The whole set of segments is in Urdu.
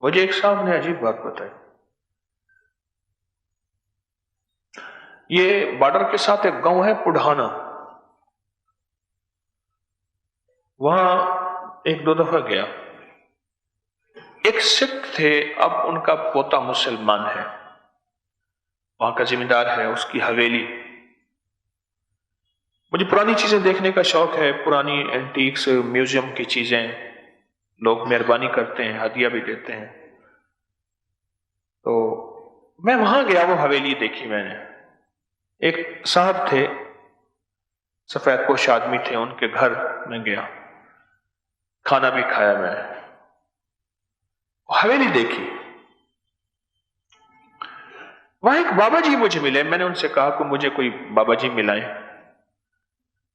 مجھے ایک صاحب نے عجیب بات بتائی. یہ بارڈر کے ساتھ ایک گاؤں ہے پڑھانا، وہاں ایک دو دفعہ گیا. ایک سکھ تھے، اب ان کا پوتا مسلمان ہے، وہاں کا ذمہ دار ہے، اس کی حویلی. مجھے پرانی چیزیں دیکھنے کا شوق ہے، پرانی اینٹیکس میوزیم کی چیزیں لوگ مہربانی کرتے ہیں، ہدیہ بھی دیتے ہیں. تو میں وہاں گیا، وہ حویلی دیکھی میں نے. ایک صاحب تھے، سفید پوش آدمی تھے، ان کے گھر میں گیا، کھانا بھی کھایا میں، حویلی دیکھی. وہاں ایک بابا جی مجھے ملے، میں نے ان سے کہا کہ مجھے کوئی بابا جی ملائیں.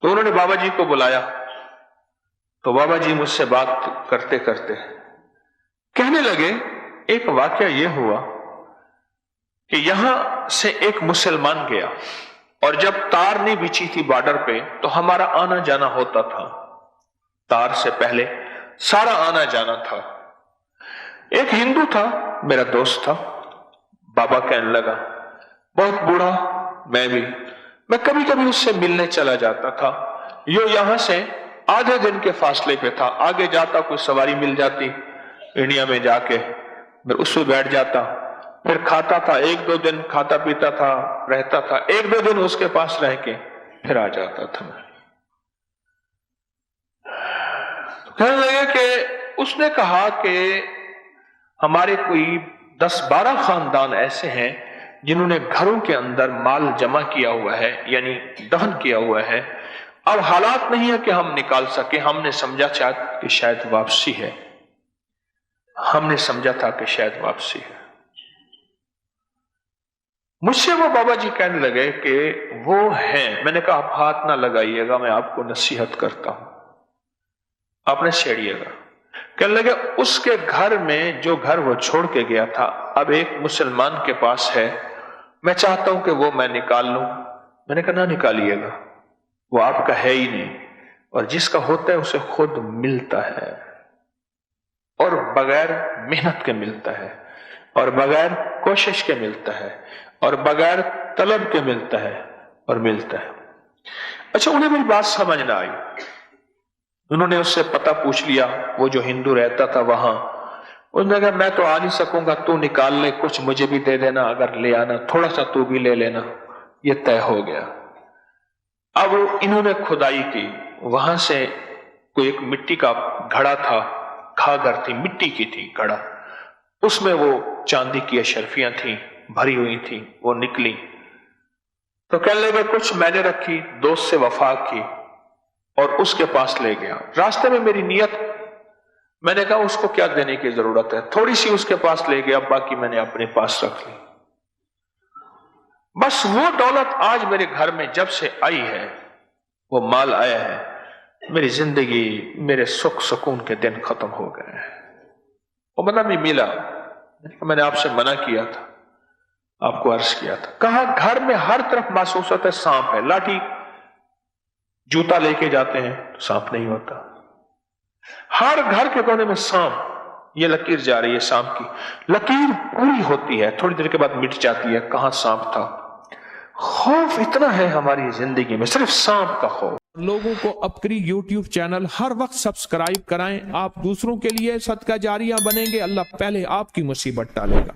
تو انہوں نے بابا جی کو بلایا، تو بابا جی مجھ سے بات کرتے کرتے کہنے لگے ایک واقعہ یہ ہوا کہ یہاں سے ایک مسلمان گیا، اور جب تار نہیں بچھی تھی بارڈر پہ تو ہمارا آنا جانا ہوتا تھا، تار سے پہلے سارا آنا جانا تھا. ایک ہندو تھا، میرا دوست تھا. بابا کہنے لگا، بہت بوڑھا، میں کبھی کبھی اس سے ملنے چلا جاتا تھا. یہاں سے آدھے دن کے فاصلے پہ تھا، آگے جاتا کوئی سواری مل جاتی انڈیا میں جا کے، پھر اس پہ بیٹھ جاتا، پھر کھاتا تھا، ایک دو دن کھاتا پیتا تھا، رہتا تھا، ایک دو دن اس کے پاس رہ کے پھر آ جاتا تھا. کہنے لگے کہ اس نے کہا کہ ہمارے کوئی 10-12 خاندان ایسے ہیں جنہوں نے گھروں کے اندر مال جمع کیا ہوا ہے، یعنی دفن کیا ہوا ہے. اب حالات نہیں ہے کہ ہم نکال سکے. ہم نے سمجھا کہ شاید واپسی ہے، ہم نے سمجھا تھا کہ شاید واپسی ہے. مجھ سے وہ بابا جی کہنے لگے کہ وہ ہیں. میں نے کہا آپ ہاتھ نہ لگائیے گا، میں آپ کو نصیحت کرتا ہوں، آپ نے چھیڑیے گا. کہنے لگے اس کے گھر میں جو گھر وہ چھوڑ کے گیا تھا اب ایک مسلمان کے پاس ہے، میں چاہتا ہوں کہ وہ میں نکال لوں. میں نے کہا نہ نکالیے گا، وہ آپ کا ہے ہی نہیں، اور جس کا ہوتا ہے اسے خود ملتا ہے، اور بغیر محنت کے ملتا ہے، اور بغیر کوشش کے ملتا ہے، اور بغیر طلب کے ملتا ہے، اور ملتا ہے. اچھا، انہیں میری بات سمجھ نہ آئی. انہوں نے اس سے پتہ پوچھ لیا، وہ جو ہندو رہتا تھا وہاں. انہوں نے کہا میں تو آ نہیں سکوں گا، تو نکال لے، کچھ مجھے بھی دے دینا، اگر لے آنا تھوڑا سا تو بھی لے لینا. یہ طے ہو گیا. اب انہوں نے کھدائی کی، وہاں سے کوئی ایک مٹی کا گھڑا تھا، کھاگر تھی، مٹی کی تھی گھڑا، اس میں وہ چاندی کی اشرفیاں تھیں بھری ہوئی تھیں، وہ نکلی. تو کہنے لگے کچھ میں نے رکھی، دوست سے وفا کی اور اس کے پاس لے گیا. راستے میں میری نیت، میں نے کہا اس کو کیا دینے کی ضرورت ہے، تھوڑی سی اس کے پاس لے گیا، باقی میں نے اپنے پاس رکھ لی. بس وہ دولت آج میرے گھر میں جب سے آئی ہے، وہ مال آیا ہے، میری زندگی، میرے سکھ سکون کے دن ختم ہو گئے ہیں. وہ بندہ بھی ملا، میں نے آپ سے منع کیا تھا، آپ کو عرض کیا تھا، کہا گھر میں ہر طرف محسوس ہوتا ہے سانپ ہے. لاٹھی جوتا لے کے جاتے ہیں تو سانپ نہیں ہوتا، ہر گھر کے کونے میں سانپ. یہ لکیر جا رہی ہے، سانپ کی لکیر پوری ہوتی ہے، تھوڑی دیر کے بعد مٹ جاتی ہے، کہاں سانپ تھا. خوف اتنا ہے ہماری زندگی میں، صرف سانپ کا خوف. لوگوں کو اپکری یوٹیوب چینل ہر وقت سبسکرائب کرائیں. آپ دوسروں کے لیے صدقہ جاریہ بنیں گے، اللہ پہلے آپ کی مصیبت ٹالے گا.